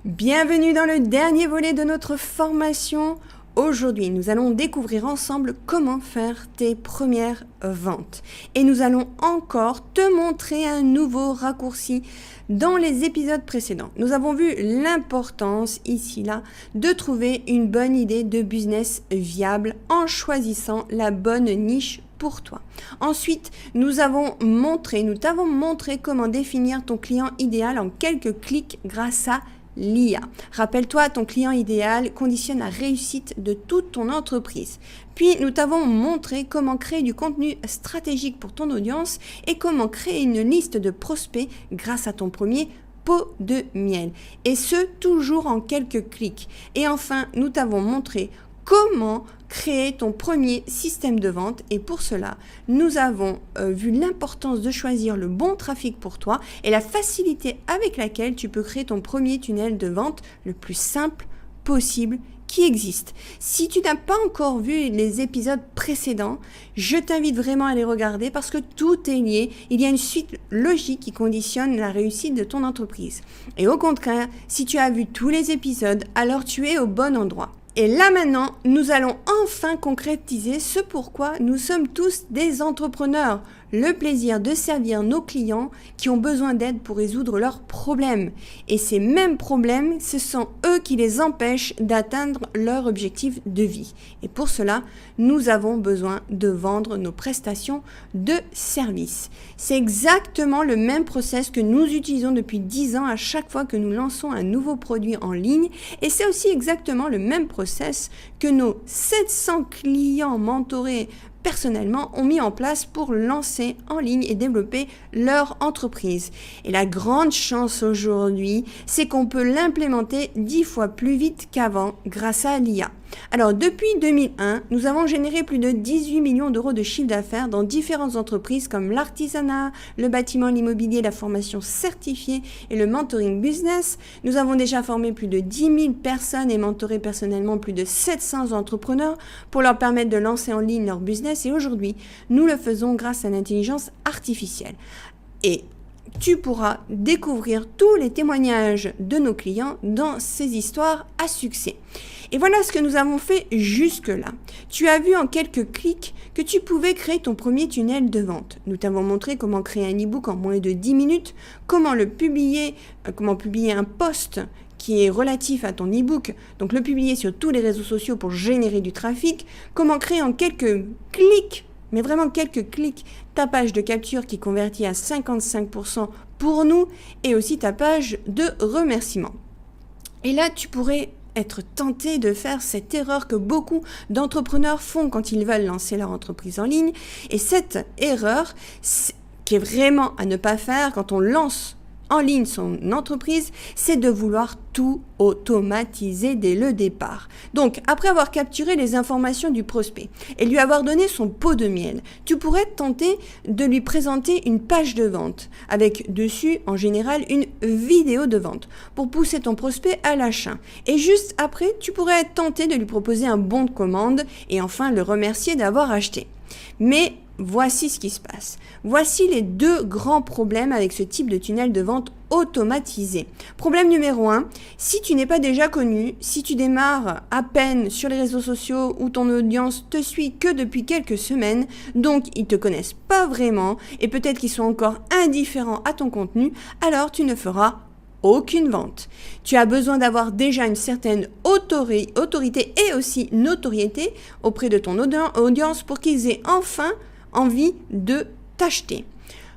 Bienvenue dans le dernier volet de notre formation. Aujourd'hui, nous allons découvrir ensemble comment faire tes premières ventes. Et nous allons encore te montrer un nouveau raccourci. Dans les épisodes précédents, nous avons vu l'importance ici, là, de trouver une bonne idée de business viable en choisissant la bonne niche pour toi. Ensuite, nous t'avons montré comment définir ton client idéal en quelques clics grâce à l'IA. Rappelle-toi, ton client idéal conditionne la réussite de toute ton entreprise. Puis, nous t'avons montré comment créer du contenu stratégique pour ton audience et comment créer une liste de prospects grâce à ton premier pot de miel. Et ce, toujours en quelques clics. Et enfin, nous t'avons montré comment créer ton premier système de vente et pour cela, nous avons vu l'importance de choisir le bon trafic pour toi et la facilité avec laquelle tu peux créer ton premier tunnel de vente le plus simple possible qui existe. Si tu n'as pas encore vu les épisodes précédents, je t'invite vraiment à les regarder parce que tout est lié. Il y a une suite logique qui conditionne la réussite de ton entreprise. Et au contraire, si tu as vu tous les épisodes, alors tu es au bon endroit. Et là maintenant, nous allons enfin concrétiser ce pourquoi nous sommes tous des entrepreneurs. Le plaisir de servir nos clients qui ont besoin d'aide pour résoudre leurs problèmes. Et ces mêmes problèmes, ce sont eux qui les empêchent d'atteindre leur objectif de vie. Et pour cela, nous avons besoin de vendre nos prestations de service. C'est exactement le même process que nous utilisons depuis 10 ans à chaque fois que nous lançons un nouveau produit en ligne. Et c'est aussi exactement le même process que nos 700 clients mentorés personnellement ont mis en place pour lancer en ligne et développer leur entreprise. Et la grande chance aujourd'hui, c'est qu'on peut l'implémenter 10 fois plus vite qu'avant grâce à l'IA. Alors depuis 2001, nous avons généré plus de 18 millions d'euros de chiffre d'affaires dans différentes entreprises comme l'artisanat, le bâtiment, l'immobilier, la formation certifiée et le mentoring business. Nous avons déjà formé plus de 10 000 personnes et mentoré personnellement plus de 700 entrepreneurs pour leur permettre de lancer en ligne leur business et aujourd'hui, nous le faisons grâce à l'intelligence artificielle. Et tu pourras découvrir tous les témoignages de nos clients dans ces histoires à succès. Et voilà ce que nous avons fait jusque-là. Tu as vu en quelques clics que tu pouvais créer ton premier tunnel de vente. Nous t'avons montré comment créer un e-book en moins de 10 minutes, comment publier un post qui est relatif à ton e-book, donc le publier sur tous les réseaux sociaux pour générer du trafic, comment créer en quelques clics, mais vraiment quelques clics, ta page de capture qui convertit à 55% pour nous et aussi ta page de remerciement. Et là, tu pourrais être tenté de faire cette erreur que beaucoup d'entrepreneurs font quand ils veulent lancer leur entreprise en ligne. Et cette erreur, qui est vraiment à ne pas faire quand on lance en ligne son entreprise, c'est de vouloir tout automatiser dès le départ. Donc, après avoir capturé les informations du prospect et lui avoir donné son pot de miel, tu pourrais tenter de lui présenter une page de vente avec dessus, en général, une vidéo de vente pour pousser ton prospect à l'achat. Et juste après, tu pourrais tenter de lui proposer un bon de commande et enfin le remercier d'avoir acheté. Mais voici ce qui se passe. Voici les deux grands problèmes avec ce type de tunnel de vente automatisé. Problème numéro 1, si tu n'es pas déjà connu, si tu démarres à peine sur les réseaux sociaux où ton audience te suit que depuis quelques semaines, donc ils te connaissent pas vraiment et peut-être qu'ils sont encore indifférents à ton contenu, alors tu ne feras aucune vente. Tu as besoin d'avoir déjà une certaine autorité et aussi notoriété auprès de ton audience pour qu'ils aient enfin envie de t'acheter.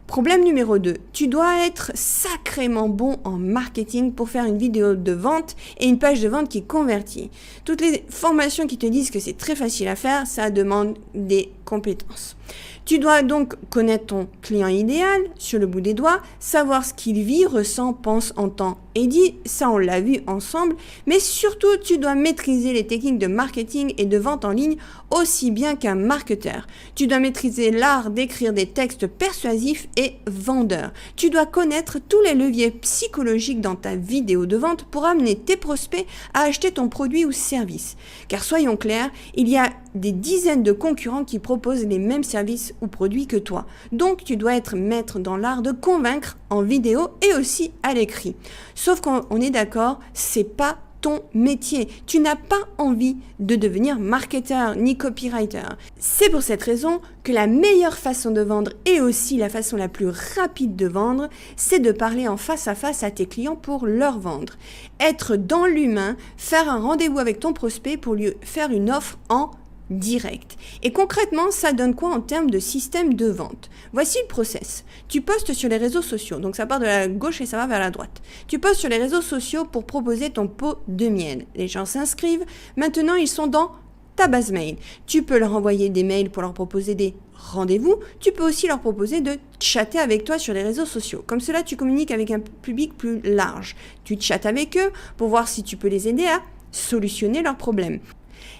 Problème numéro 2, tu dois être sacrément bon en marketing pour faire une vidéo de vente et une page de vente qui convertit. Toutes les formations qui te disent que c'est très facile à faire, ça demande des compétences. Tu dois donc connaître ton client idéal sur le bout des doigts, savoir ce qu'il vit, ressent, pense, entend et dit, ça on l'a vu ensemble, mais surtout tu dois maîtriser les techniques de marketing et de vente en ligne aussi bien qu'un marketeur. Tu dois maîtriser l'art d'écrire des textes persuasifs et vendeurs. Tu dois connaître tous les leviers psychologiques dans ta vidéo de vente pour amener tes prospects à acheter ton produit ou service. Car soyons clairs, il y a des dizaines de concurrents qui proposent les mêmes services ou produits que toi. Donc tu dois être maître dans l'art de convaincre en vidéo et aussi à l'écrit. Sauf qu'on est d'accord, c'est pas ton métier. Tu n'as pas envie de devenir marketeur ni copywriter. C'est pour cette raison que la meilleure façon de vendre et aussi la façon la plus rapide de vendre, c'est de parler en face à face à tes clients pour leur vendre. Être dans l'humain, faire un rendez-vous avec ton prospect pour lui faire une offre en direct. Et concrètement, ça donne quoi en termes de système de vente? Voici le process. Tu postes sur les réseaux sociaux, donc ça part de la gauche et ça va vers la droite. Tu postes sur les réseaux sociaux pour proposer ton pot de miel. Les gens s'inscrivent. Maintenant, ils sont dans ta base mail. Tu peux leur envoyer des mails pour leur proposer des rendez-vous. Tu peux aussi leur proposer de chatter avec toi sur les réseaux sociaux. Comme cela, tu communiques avec un public plus large. Tu chattes avec eux pour voir si tu peux les aider à solutionner leurs problèmes.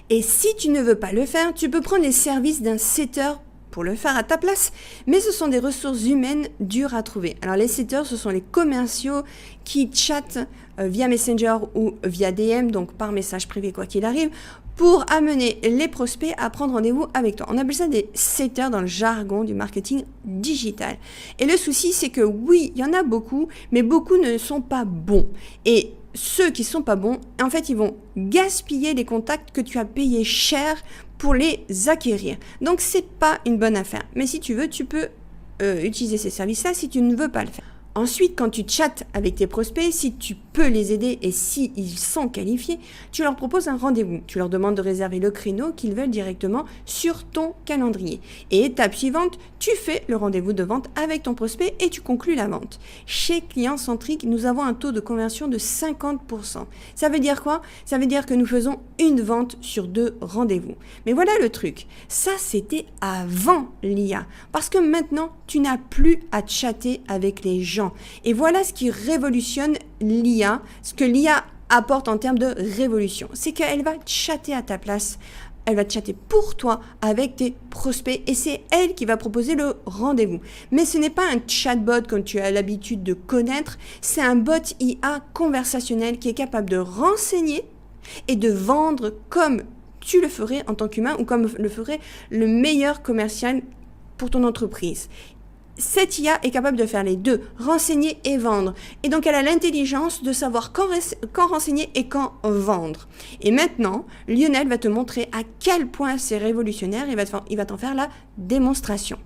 Et si tu ne veux pas le faire, tu peux prendre les services d'un setter pour le faire à ta place, mais ce sont des ressources humaines dures à trouver. Alors les setters, ce sont les commerciaux qui chattent via Messenger ou via DM, donc par message privé quoi qu'il arrive, pour amener les prospects à prendre rendez-vous avec toi. On appelle ça des setters dans le jargon du marketing digital. Et le souci, c'est que oui, il y en a beaucoup, mais beaucoup ne sont pas bons. Et ceux qui sont pas bons, en fait, ils vont gaspiller les contacts que tu as payé cher pour les acquérir. Donc, c'est pas une bonne affaire. Mais si tu veux, tu peux utiliser ces services-là si tu ne veux pas le faire. Ensuite, quand tu chattes avec tes prospects, si tu peux les aider et si ils sont qualifiés, tu leur proposes un rendez-vous. Tu leur demandes de réserver le créneau qu'ils veulent directement sur ton calendrier. Et étape suivante, tu fais le rendez-vous de vente avec ton prospect et tu conclus la vente. Chez Client Centric, nous avons un taux de conversion de 50%. Ça veut dire quoi? Ça veut dire que nous faisons une vente sur 2 rendez-vous. Mais voilà le truc. Ça, c'était avant l'IA. Parce que maintenant, tu n'as plus à chatter avec les gens. Et voilà ce qui révolutionne l'IA, ce que l'IA apporte en termes de révolution. C'est qu'elle va chatter à ta place, elle va chatter pour toi avec tes prospects et c'est elle qui va proposer le rendez-vous. Mais ce n'est pas un chatbot comme tu as l'habitude de connaître, c'est un bot IA conversationnel qui est capable de renseigner et de vendre comme tu le ferais en tant qu'humain ou comme le ferait le meilleur commercial pour ton entreprise. Cette IA est capable de faire les deux, renseigner et vendre. Et donc, elle a l'intelligence de savoir quand renseigner et quand vendre. Et maintenant, Lionel va te montrer à quel point c'est révolutionnaire et il va t'en faire la démonstration.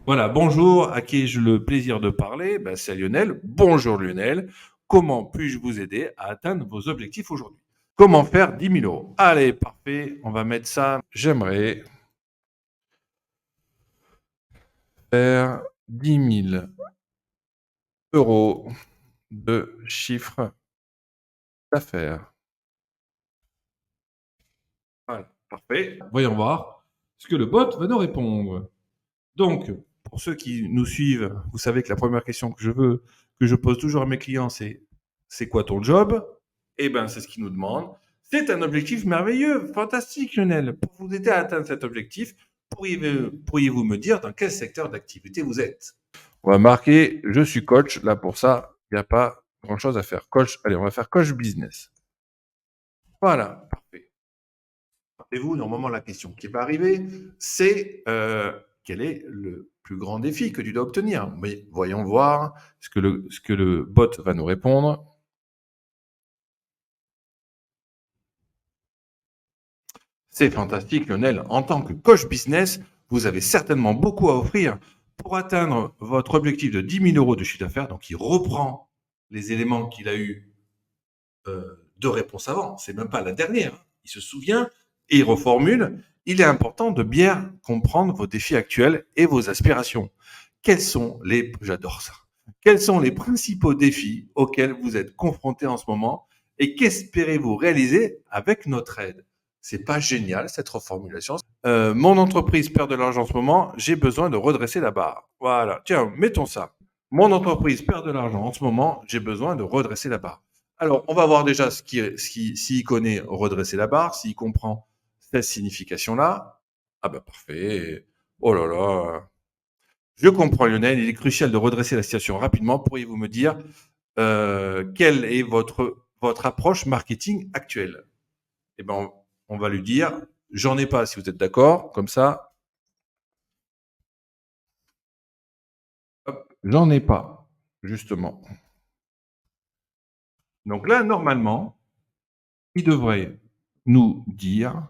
Voilà, bonjour, à qui ai-je le plaisir de parler? C'est Lionel. Bonjour Lionel, comment puis-je vous aider à atteindre vos objectifs aujourd'hui? Comment faire 10 000 euros? Allez, parfait, on va mettre ça. J'aimerais faire 10 000 euros de chiffre d'affaires. Voilà, parfait. Voyons voir ce que le bot va nous répondre. Donc, pour ceux qui nous suivent, vous savez que la première question que je pose toujours à mes clients, c'est quoi ton job? Eh bien, c'est ce qu'ils nous demandent. C'est un objectif merveilleux, fantastique, Lionel. Pour vous aider à atteindre cet objectif, pourriez-vous me dire dans quel secteur d'activité vous êtes? On va marquer, je suis coach. Là, pour ça, il n'y a pas grand-chose à faire. Coach, allez, on va faire coach business. Voilà, parfait. Rappelez-vous, normalement, la question qui va arriver, c'est quel est le plus grand défi que tu dois obtenir? Mais voyons voir ce que le bot va nous répondre. C'est fantastique, Lionel. En tant que coach business, vous avez certainement beaucoup à offrir pour atteindre votre objectif de 10 000 euros de chiffre d'affaires. Donc, il reprend les éléments qu'il a eu de réponse avant. C'est même pas la dernière. Il se souvient et il reformule. Il est important de bien comprendre vos défis actuels et vos aspirations. J'adore ça. Quels sont les principaux défis auxquels vous êtes confrontés en ce moment et qu'espérez-vous réaliser avec notre aide? C'est pas génial cette reformulation. Mon entreprise perd de l'argent en ce moment, j'ai besoin de redresser la barre. Voilà, tiens, mettons ça. Mon entreprise perd de l'argent en ce moment, j'ai besoin de redresser la barre. Alors, on va voir déjà s'il connaît redresser la barre, s'il comprend cette signification-là. Ah ben parfait. Oh là là. Je comprends Lionel, il est crucial de redresser la situation rapidement. Pourriez-vous me dire quelle est votre approche marketing actuelle? Eh ben, on va lui dire j'en ai pas si vous êtes d'accord, comme ça. Hop, j'en ai pas, justement. Donc là, normalement, il devrait nous dire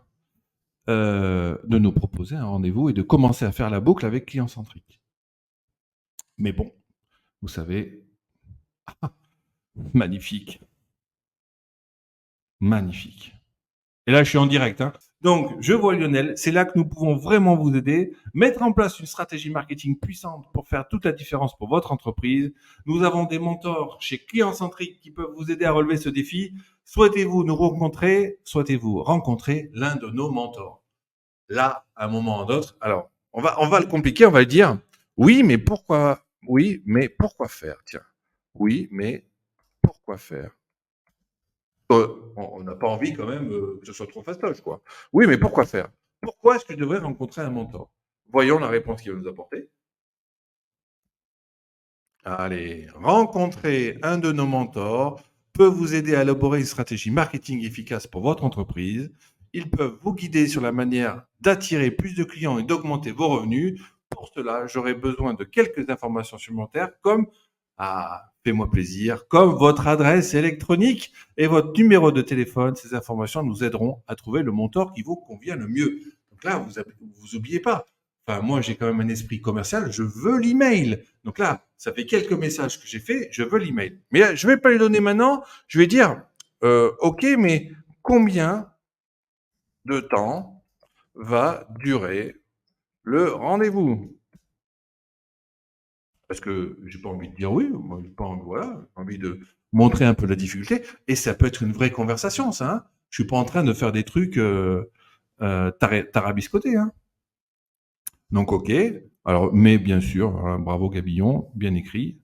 de nous proposer un rendez-vous et de commencer à faire la boucle avec Client Centric. Mais bon, vous savez, magnifique. Magnifique. Et là, je suis en direct. Hein. Donc, je vois Lionel. C'est là que nous pouvons vraiment vous aider. Mettre en place une stratégie marketing puissante pour faire toute la différence pour votre entreprise. Nous avons des mentors chez Client Centric qui peuvent vous aider à relever ce défi. Souhaitez-vous nous rencontrer? Souhaitez-vous rencontrer l'un de nos mentors? Là, à un moment ou d'autre. Alors, on va le compliquer. On va le dire. Oui, mais pourquoi? Oui, mais pourquoi faire? Tiens. Oui, mais pourquoi faire? On n'a pas envie quand même que ce soit trop fastoche, quoi. Oui, mais pourquoi faire? Pourquoi est-ce que je devrais rencontrer un mentor? Voyons la réponse qu'il va nous apporter. Allez, rencontrer un de nos mentors peut vous aider à élaborer une stratégie marketing efficace pour votre entreprise. Ils peuvent vous guider sur la manière d'attirer plus de clients et d'augmenter vos revenus. Pour cela, j'aurai besoin de quelques informations supplémentaires comme fais-moi plaisir, comme votre adresse électronique et votre numéro de téléphone. Ces informations nous aideront à trouver le mentor qui vous convient le mieux. Donc là, vous oubliez pas. Enfin, moi, j'ai quand même un esprit commercial. Je veux l'email. Donc là, ça fait quelques messages que j'ai fait. Je veux l'email. Mais je vais pas les donner maintenant. Je vais dire, OK, mais combien de temps va durer le rendez-vous? Parce que j'ai pas envie de dire oui, moi, j'ai pas envie, voilà, j'ai envie de montrer un peu la difficulté. Et ça peut être une vraie conversation, ça. Hein. Je suis pas en train de faire des trucs tarabiscotés. Hein. Donc, OK. Alors, mais bien sûr, hein, bravo Gabillon, bien écrit.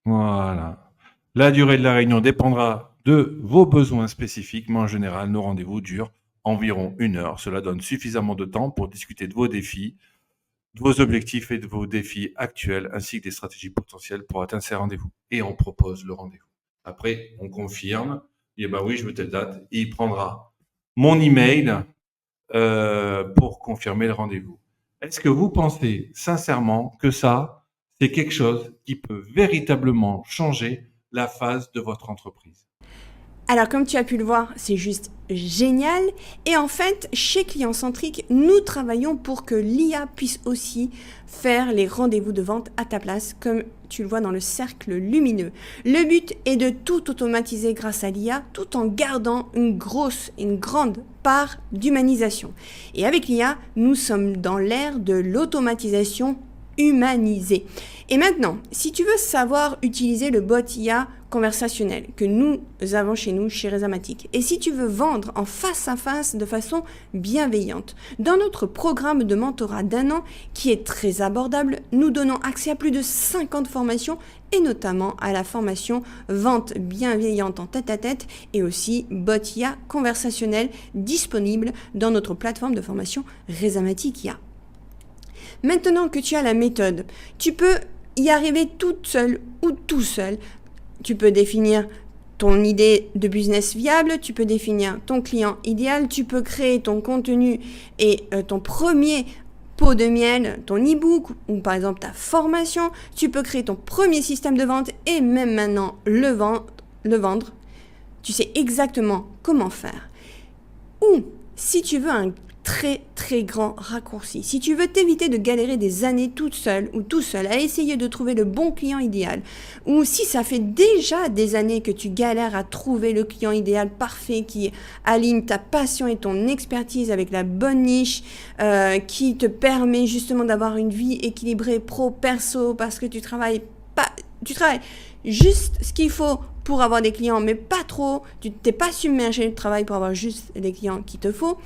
Voilà. La durée de la réunion dépendra de vos besoins spécifiques, mais en général, nos rendez-vous durent environ 1 heure. Cela donne suffisamment de temps pour discuter de vos défis, de vos objectifs et de vos défis actuels, ainsi que des stratégies potentielles pour atteindre ces rendez-vous. Et on propose le rendez-vous. Après, on confirme, et ben oui, je veux telle date, et il prendra mon email pour confirmer le rendez-vous. Est-ce que vous pensez sincèrement que ça, c'est quelque chose qui peut véritablement changer la phase de votre entreprise? Alors, comme tu as pu le voir, c'est juste génial. Et en fait, chez Client Centric, nous travaillons pour que l'IA puisse aussi faire les rendez-vous de vente à ta place, comme tu le vois dans le cercle lumineux. Le but est de tout automatiser grâce à l'IA, tout en gardant une grande part d'humanisation. Et avec l'IA, nous sommes dans l'ère de l'automatisation humanisée. Et maintenant, si tu veux savoir utiliser le bot IA conversationnel que nous avons chez nous, chez Rezamatic, et si tu veux vendre en face à face de façon bienveillante, dans notre programme de mentorat d'1 an qui est très abordable, nous donnons accès à plus de 50 formations et notamment à la formation vente bienveillante en tête-à-tête et aussi bot IA conversationnel disponible dans notre plateforme de formation Rezamatic IA. Maintenant que tu as la méthode, tu peux y arriver toute seule ou tout seul. Tu peux définir ton idée de business viable, tu peux définir ton client idéal, tu peux créer ton contenu et ton premier pot de miel, ton e-book ou par exemple ta formation. Tu peux créer ton premier système de vente et même maintenant le vendre. Tu sais exactement comment faire. Ou si tu veux un très grand raccourci. Si tu veux t'éviter de galérer des années toute seule ou tout seul à essayer de trouver le bon client idéal, ou si ça fait déjà des années que tu galères à trouver le client idéal parfait qui aligne ta passion et ton expertise avec la bonne niche, qui te permet justement d'avoir une vie équilibrée pro-perso parce que tu travailles juste ce qu'il faut pour avoir des clients, mais pas trop, tu t'es pas submergé de travail pour avoir juste les clients qu'il te faut.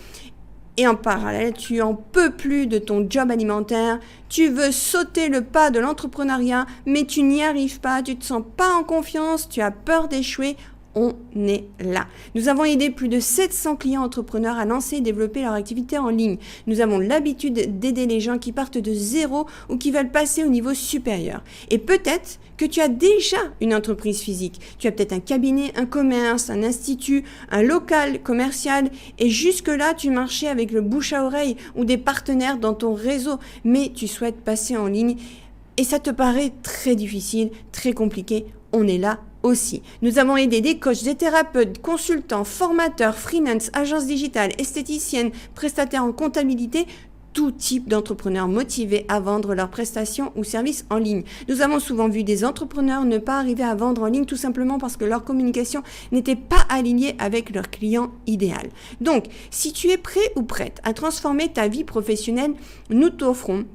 Et en parallèle, tu en peux plus de ton job alimentaire, tu veux sauter le pas de l'entrepreneuriat, mais tu n'y arrives pas, tu te sens pas en confiance, tu as peur d'échouer. on est là. Nous avons aidé plus de 700 clients entrepreneurs à lancer et développer leur activité en ligne. Nous avons l'habitude d'aider les gens qui partent de zéro ou qui veulent passer au niveau supérieur. Et peut-être que tu as déjà une entreprise physique. Tu as peut-être un cabinet, un commerce, un institut, un local commercial et jusque-là, tu marchais avec le bouche à oreille ou des partenaires dans ton réseau, mais tu souhaites passer en ligne et ça te paraît très difficile, très compliqué. On est là aussi. Nous avons aidé des coachs, des thérapeutes, consultants, formateurs, freelance, agences digitales, esthéticiennes, prestataires en comptabilité, tout type d'entrepreneurs motivés à vendre leurs prestations ou services en ligne. Nous avons souvent vu des entrepreneurs ne pas arriver à vendre en ligne tout simplement parce que leur communication n'était pas alignée avec leur client idéal. Donc, si tu es prêt ou prête à transformer ta vie professionnelle, nous t'offrons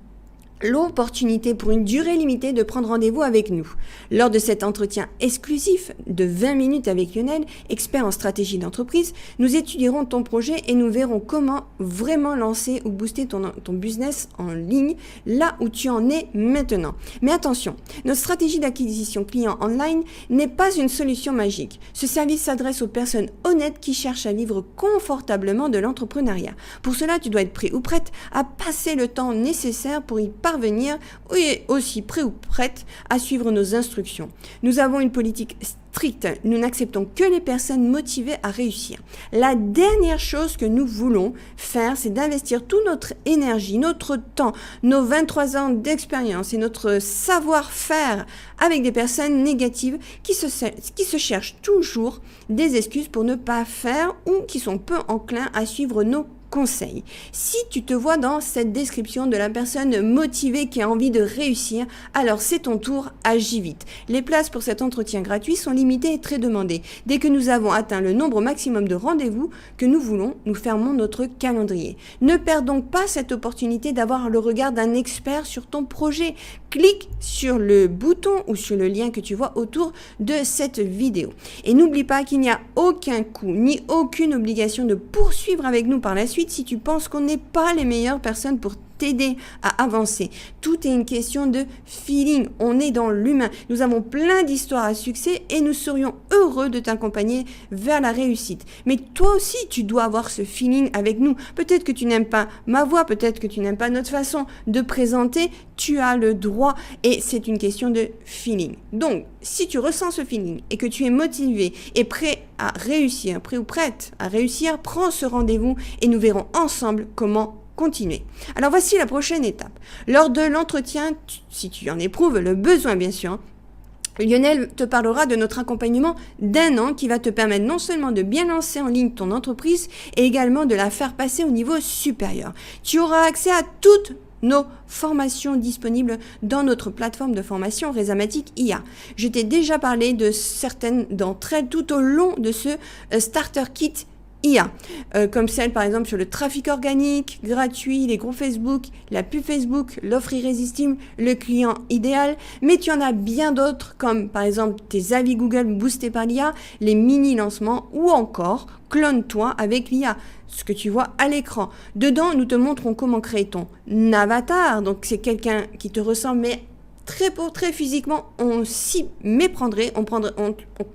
l'opportunité pour une durée limitée de prendre rendez-vous avec nous. Lors de cet entretien exclusif de 20 minutes avec Lionel, expert en stratégie d'entreprise, nous étudierons ton projet et nous verrons comment vraiment lancer ou booster ton business en ligne là où tu en es maintenant. Mais attention, notre stratégie d'acquisition client online n'est pas une solution magique. Ce service s'adresse aux personnes honnêtes qui cherchent à vivre confortablement de l'entrepreneuriat. Pour cela, tu dois être prêt ou prête à passer le temps nécessaire pour y parvenir et aussi prêt ou prête à suivre nos instructions. Nous avons une politique stricte. Nous n'acceptons que les personnes motivées à réussir. La dernière chose que nous voulons faire, c'est d'investir toute notre énergie, notre temps, nos 23 ans d'expérience et notre savoir-faire avec des personnes négatives qui se cherchent toujours des excuses pour ne pas faire ou qui sont peu enclins à suivre nos conseil. Si tu te vois dans cette description de la personne motivée qui a envie de réussir, alors c'est ton tour, agis vite. Les places pour cet entretien gratuit sont limitées et très demandées. Dès que nous avons atteint le nombre maximum de rendez-vous que nous voulons, nous fermons notre calendrier. Ne perds donc pas cette opportunité d'avoir le regard d'un expert sur ton projet. Clique sur le bouton ou sur le lien que tu vois autour de cette vidéo. Et n'oublie pas qu'il n'y a aucun coût ni aucune obligation de poursuivre avec nous par la suite si tu penses qu'on n'est pas les meilleures personnes pour t'aider à avancer. Tout est une question de feeling. On est dans l'humain. Nous avons plein d'histoires à succès et nous serions heureux de t'accompagner vers la réussite. Mais toi aussi, tu dois avoir ce feeling avec nous. Peut-être que tu n'aimes pas ma voix, peut-être que tu n'aimes pas notre façon de présenter. Tu as le droit et c'est une question de feeling. Donc, si tu ressens ce feeling et que tu es motivé et prêt à réussir, prêt ou prête à réussir, prends ce rendez-vous et nous verrons ensemble comment continuer. Alors voici la prochaine étape. Lors de l'entretien, si tu en éprouves le besoin bien sûr, Lionel te parlera de notre accompagnement d'1 an qui va te permettre non seulement de bien lancer en ligne ton entreprise et également de la faire passer au niveau supérieur. Tu auras accès à toutes nos formations disponibles dans notre plateforme de formation Rezamatic IA. Je t'ai déjà parlé de certaines d'entre elles tout au long de ce Starter Kit IA, comme celle par exemple sur le trafic organique, gratuit, les groupes Facebook, la pub Facebook, l'offre irrésistible, le client idéal, mais tu en as bien d'autres comme par exemple tes avis Google boostés par l'IA, les mini-lancements ou encore clone-toi avec l'IA, ce que tu vois à l'écran. Dedans, nous te montrons comment créer ton avatar, donc c'est quelqu'un qui te ressemble mais très physiquement, on s'y méprendrait, on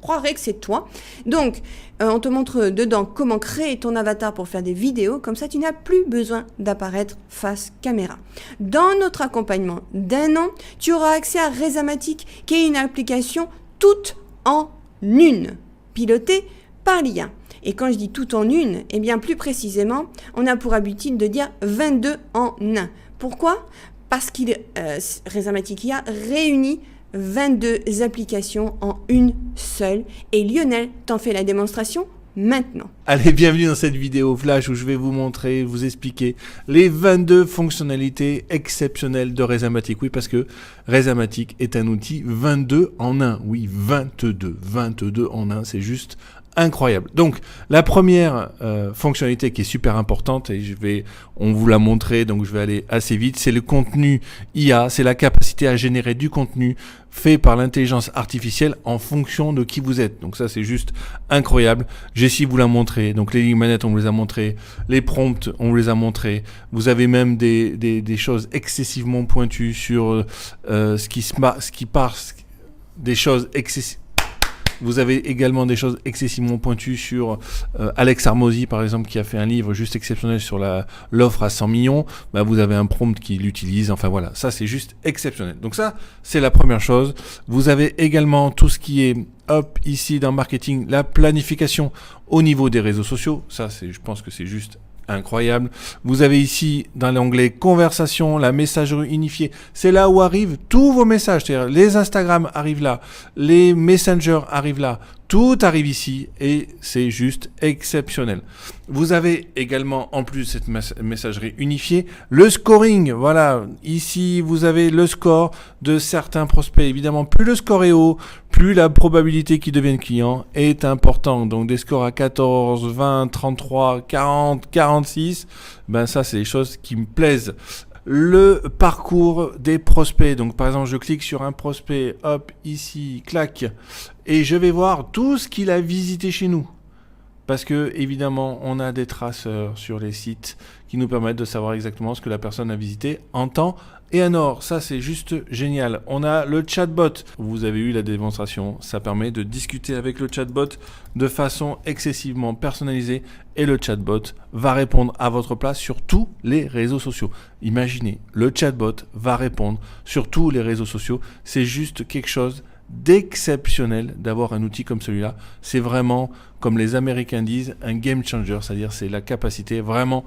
croirait que c'est toi. Donc, on te montre dedans comment créer ton avatar pour faire des vidéos. Comme ça, tu n'as plus besoin d'apparaître face caméra. Dans notre accompagnement d'1 an, tu auras accès à Rezamatic, qui est une application toute en une, pilotée par l'IA. Et quand je dis tout en une, eh bien plus précisément, on a pour habitude de dire 22 en 1. Pourquoi ? Parce qu'il Rezamatic IA réunit 22 applications en une seule. Et Lionel t'en fait la démonstration maintenant. Allez, bienvenue dans cette vidéo flash où je vais vous montrer, vous expliquer les 22 fonctionnalités exceptionnelles de Rezamatic. Oui, parce que Rezamatic est un outil 22 en 1. Oui, 22 en 1, c'est juste incroyable. Donc, la première fonctionnalité qui est super importante, et on vous l'a montré, donc je vais aller assez vite, c'est le contenu IA, c'est la capacité à générer du contenu fait par l'intelligence artificielle en fonction de qui vous êtes. Donc ça, c'est juste incroyable. Jessie vous l'a montré, donc les lignes manettes, on vous les a montrées, les prompts, on vous les a montrés. Vous avez même des choses excessivement pointues sur ce qui passe, des choses excessives. Vous avez également des choses excessivement pointues sur Alex Hormozy, par exemple, qui a fait un livre juste exceptionnel sur l'offre à 100 millions. Bah, vous avez un prompt qui l'utilise. Enfin voilà, ça c'est juste exceptionnel. Donc ça, c'est la première chose. Vous avez également tout ce qui est ici dans marketing, la planification au niveau des réseaux sociaux. Ça, je pense que c'est juste incroyable. Vous avez ici dans l'onglet conversation, la messagerie unifiée. C'est là où arrivent tous vos messages. C'est-à-dire les Instagram arrivent là, les Messenger arrivent là. Tout arrive ici et c'est juste exceptionnel. Vous avez également, en plus de cette messagerie unifiée, le scoring. Voilà, ici vous avez le score de certains prospects. Évidemment, plus le score est haut, plus la probabilité qu'ils deviennent clients est importante. Donc des scores à 14, 20, 33, 40, 46, ben ça c'est des choses qui me plaisent. Le parcours des prospects. Donc par exemple, je clique sur un prospect, hop, ici, clac, et je vais voir tout ce qu'il a visité chez nous. Parce que évidemment, on a des traceurs sur les sites qui nous permettent de savoir exactement ce que la personne a visité en temps et en heure. Ça, c'est juste génial. On a le chatbot. Vous avez eu la démonstration. Ça permet de discuter avec le chatbot de façon excessivement personnalisée. Et le chatbot va répondre à votre place sur tous les réseaux sociaux. Imaginez, le chatbot va répondre sur tous les réseaux sociaux. C'est juste quelque chose d'exceptionnel d'avoir un outil comme celui-là. C'est vraiment, comme les Américains disent, un game changer. C'est-à-dire, c'est la capacité vraiment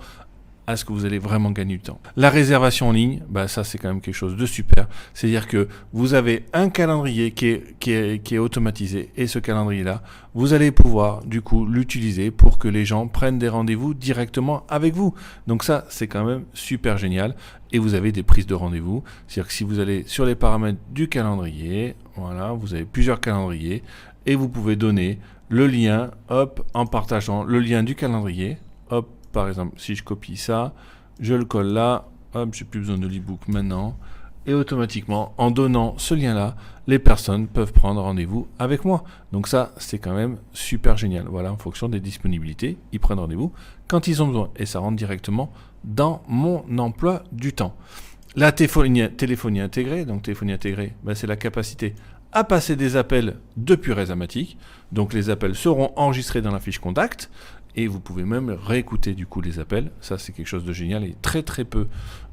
à ce que vous allez vraiment gagner du temps. La réservation en ligne, bah ça c'est quand même quelque chose de super. C'est-à-dire que vous avez un calendrier qui est automatisé et ce calendrier-là, vous allez pouvoir du coup l'utiliser pour que les gens prennent des rendez-vous directement avec vous. Donc ça c'est quand même super génial. Et vous avez des prises de rendez-vous. C'est-à-dire que si vous allez sur les paramètres du calendrier, voilà, vous avez plusieurs calendriers et vous pouvez donner le lien, hop, en partageant le lien du calendrier, hop. Par exemple, si je copie ça, je le colle là, hop, j'ai plus besoin de l'e-book maintenant. Et automatiquement, en donnant ce lien-là, les personnes peuvent prendre rendez-vous avec moi. Donc ça, c'est quand même super génial. Voilà, en fonction des disponibilités, ils prennent rendez-vous quand ils ont besoin. Et ça rentre directement dans mon emploi du temps. La téléphonie intégrée, donc téléphonie intégrée, ben, c'est la capacité à passer des appels depuis Resamatic. Donc les appels seront enregistrés dans la fiche contact. Et vous pouvez même réécouter du coup les appels. Ça, c'est quelque chose de génial. Et très très peu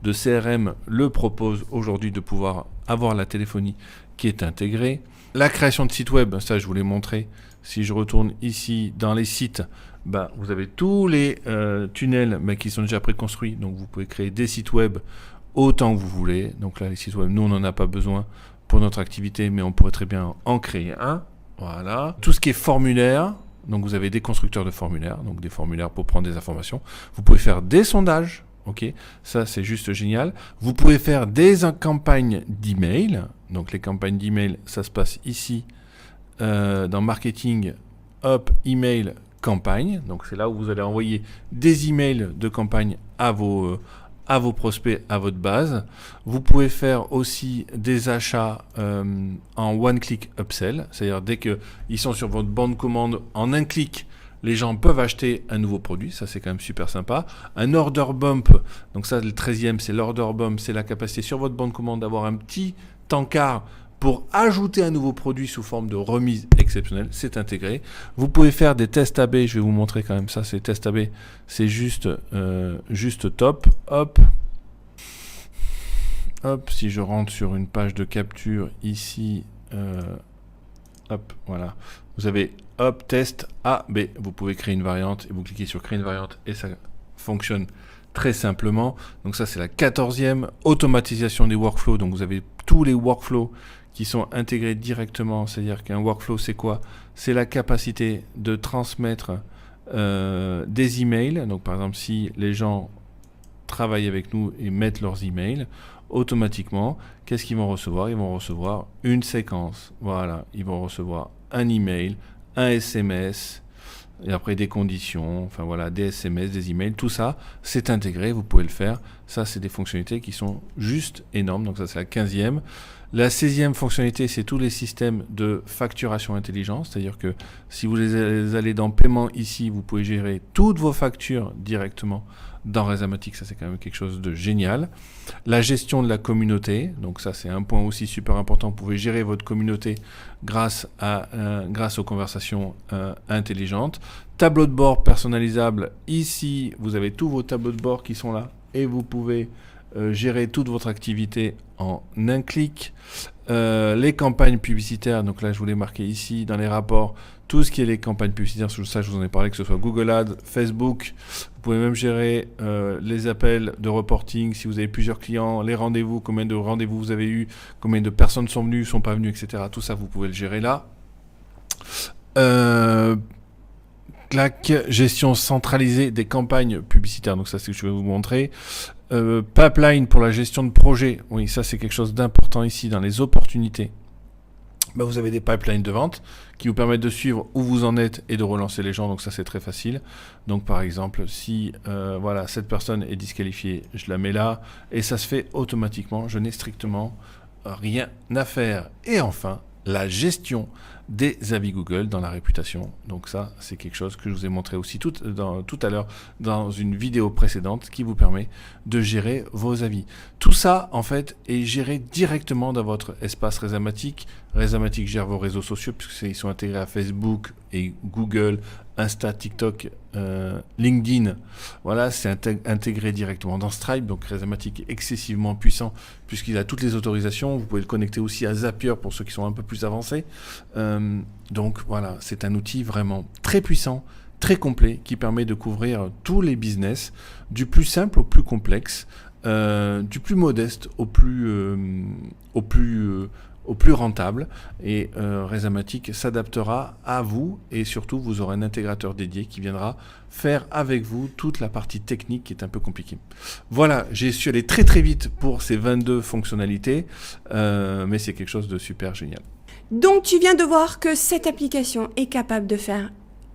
de CRM le proposent aujourd'hui de pouvoir avoir la téléphonie qui est intégrée. La création de sites web, ça je vous l'ai montré. Si je retourne ici dans les sites, bah, vous avez tous les tunnels qui sont déjà préconstruits. Donc vous pouvez créer des sites web autant que vous voulez. Donc là, les sites web, nous on n'en a pas besoin pour notre activité, mais on pourrait très bien en créer un. Voilà. Tout ce qui est formulaire. Donc vous avez des constructeurs de formulaires, donc des formulaires pour prendre des informations. Vous pouvez faire des sondages, ok, ça c'est juste génial. Vous pouvez faire des campagnes d'email. Donc les campagnes d'email, ça se passe ici dans marketing, hop, email, campagne. Donc c'est là où vous allez envoyer des emails de campagne à vos prospects, à votre base. Vous pouvez faire aussi des achats en one-click upsell, c'est-à-dire dès qu'ils sont sur votre banc de commande, en un clic, les gens peuvent acheter un nouveau produit, ça c'est quand même super sympa. Un order bump, donc ça le 13e, c'est l'order bump, c'est la capacité sur votre banc de commande d'avoir un petit encart pour ajouter un nouveau produit sous forme de remise exceptionnelle, c'est intégré. Vous pouvez faire des tests AB, je vais vous montrer quand même ça, ces tests AB, c'est juste top. Hop, si je rentre sur une page de capture ici, hop, voilà, vous avez test AB, vous pouvez créer une variante et vous cliquez sur créer une variante et ça fonctionne très simplement. Donc ça c'est la 14e, automatisation des workflows, donc vous avez tous les workflows qui sont intégrés directement, c'est-à-dire qu'un workflow c'est quoi? C'est la capacité de transmettre des emails, donc par exemple si les gens travaillent avec nous et mettent leurs emails, automatiquement, qu'est-ce qu'ils vont recevoir? Ils vont recevoir une séquence, voilà, ils vont recevoir un email, un SMS, et après des conditions, enfin voilà, des SMS, des emails, tout ça, c'est intégré, vous pouvez le faire. Ça, c'est des fonctionnalités qui sont juste énormes, donc ça c'est la 15e. La 16e fonctionnalité, c'est tous les systèmes de facturation intelligente, c'est-à-dire que si vous allez dans paiement ici, vous pouvez gérer toutes vos factures directement dans Rhizamatic, ça c'est quand même quelque chose de génial. La gestion de la communauté, donc ça c'est un point aussi super important, vous pouvez gérer votre communauté grâce aux conversations intelligentes. Tableau de bord personnalisable, ici vous avez tous vos tableaux de bord qui sont là et vous pouvez gérer toute votre activité en un clic. Les campagnes publicitaires, donc là je vous l'ai marqué ici dans les rapports, tout ce qui est les campagnes publicitaires, ça je vous en ai parlé, que ce soit Google Ads, Facebook, vous pouvez même gérer les appels de reporting si vous avez plusieurs clients, les rendez-vous, combien de rendez-vous vous avez eu, combien de personnes sont venues, sont pas venues, etc. Tout ça vous pouvez le gérer là. Gestion centralisée des campagnes publicitaires, donc ça c'est ce que je vais vous montrer. Pipeline pour la gestion de projet, oui ça c'est quelque chose d'important ici dans les opportunités. Vous avez des pipelines de vente qui vous permettent de suivre où vous en êtes et de relancer les gens, donc ça c'est très facile. Donc par exemple si cette personne est disqualifiée, je la mets là et ça se fait automatiquement, je n'ai strictement rien à faire. Et enfin la gestion des avis Google dans la réputation. Donc ça, c'est quelque chose que je vous ai montré aussi tout à l'heure dans une vidéo précédente qui vous permet de gérer vos avis. Tout ça, en fait, est géré directement dans votre espace Rhizamatic. Rhizamatic gère vos réseaux sociaux puisqu'ils sont intégrés à Facebook et Google, Insta, TikTok, LinkedIn. Voilà, c'est intégré directement dans Stripe. Donc Rhizamatic est excessivement puissant puisqu'il a toutes les autorisations. Vous pouvez le connecter aussi à Zapier pour ceux qui sont un peu plus avancés. Donc voilà, c'est un outil vraiment très puissant, très complet, qui permet de couvrir tous les business, du plus simple au plus complexe, du plus modeste au plus rentable. Et Rhizamatic s'adaptera à vous et surtout vous aurez un intégrateur dédié qui viendra faire avec vous toute la partie technique qui est un peu compliquée. Voilà, j'ai su aller très très vite pour ces 22 fonctionnalités, mais c'est quelque chose de super génial. Donc tu viens de voir que cette application est capable de faire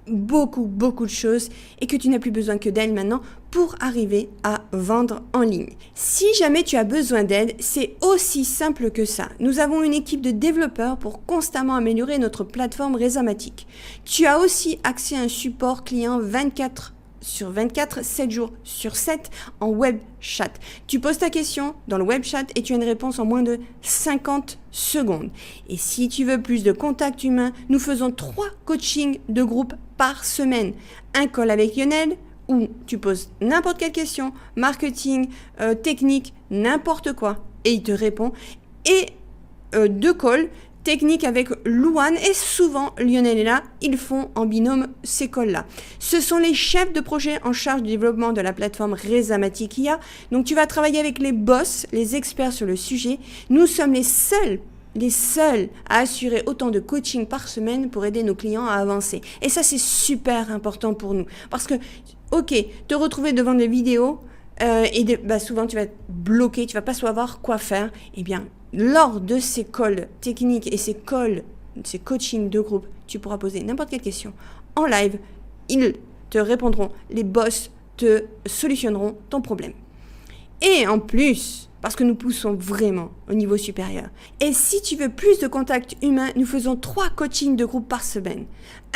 beaucoup de choses et que tu n'as plus besoin que d'elle maintenant pour arriver à vendre en ligne. Si jamais tu as besoin d'aide, c'est aussi simple que ça. Nous avons une équipe de développeurs pour constamment améliorer notre plateforme Rhizamatic. Tu as aussi accès à un support client 24/24, 7 jours sur 7 en web chat. Tu poses ta question dans le web chat et tu as une réponse en moins de 50 secondes. Et si tu veux plus de contact humain, nous faisons 3 coachings de groupe par semaine. Un call avec Lionel où tu poses n'importe quelle question, marketing, technique, n'importe quoi, et il te répond. Et 2 calls technique avec Louane et souvent Lionel est là, ils font en binôme ces calls-là. Ce sont les chefs de projet en charge du développement de la plateforme Rhizamatic IA. Donc tu vas travailler avec les boss, les experts sur le sujet. Nous sommes les seuls à assurer autant de coaching par semaine pour aider nos clients à avancer. Et ça c'est super important pour nous parce que te retrouver devant des vidéos souvent tu vas être bloqué, tu vas pas savoir quoi faire. Eh bien, lors de ces calls techniques et ces coachings de groupe, tu pourras poser n'importe quelle question en live. Ils te répondront, les boss te solutionneront ton problème. Et en plus, parce que nous poussons vraiment au niveau supérieur. Et si tu veux plus de contact humain, nous faisons 3 coachings de groupe par semaine.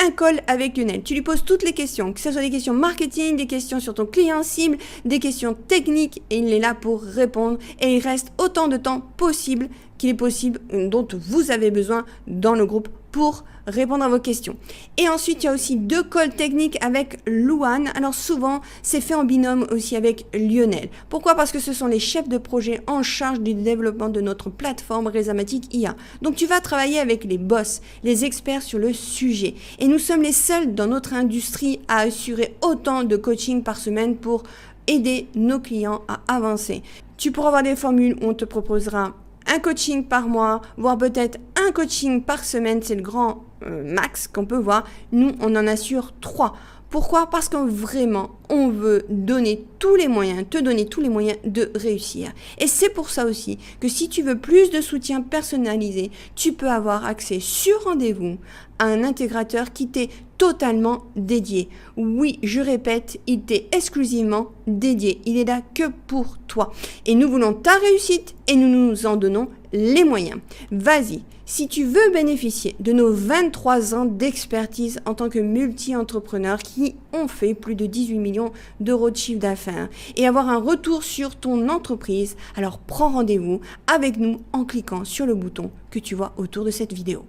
Un call avec Lionel. Tu lui poses toutes les questions, que ce soit des questions marketing, des questions sur ton client cible, des questions techniques, et il est là pour répondre. Et il reste autant de temps possible qu'il est possible, dont vous avez besoin dans le groupe pour répondre à vos questions. Et ensuite, il y a aussi 2 calls techniques avec Louane. Alors souvent, c'est fait en binôme aussi avec Lionel. Pourquoi ? Parce que ce sont les chefs de projet en charge du développement de notre plateforme Rhizamatic IA. Donc tu vas travailler avec les boss, les experts sur le sujet. Et nous sommes les seuls dans notre industrie à assurer autant de coaching par semaine pour aider nos clients à avancer. Tu pourras avoir des formules où on te proposera un coaching par mois, voire peut-être un coaching par semaine, c'est le grand max qu'on peut voir. Nous, on en assure 3. Pourquoi ? Parce qu'on vraiment, on veut donner tous les moyens, te donner tous les moyens de réussir. Et c'est pour ça aussi que si tu veux plus de soutien personnalisé, tu peux avoir accès sur rendez-vous à un intégrateur qui t'est totalement dédié. Oui, je répète, il t'est exclusivement dédié. Il est là que pour toi. Et nous voulons ta réussite et nous nous en donnons les moyens. Vas-y, si tu veux bénéficier de nos 23 ans d'expertise en tant que multi-entrepreneur qui ont fait plus de 18 millions d'euros de chiffre d'affaires et avoir un retour sur ton entreprise, alors prends rendez-vous avec nous en cliquant sur le bouton que tu vois autour de cette vidéo.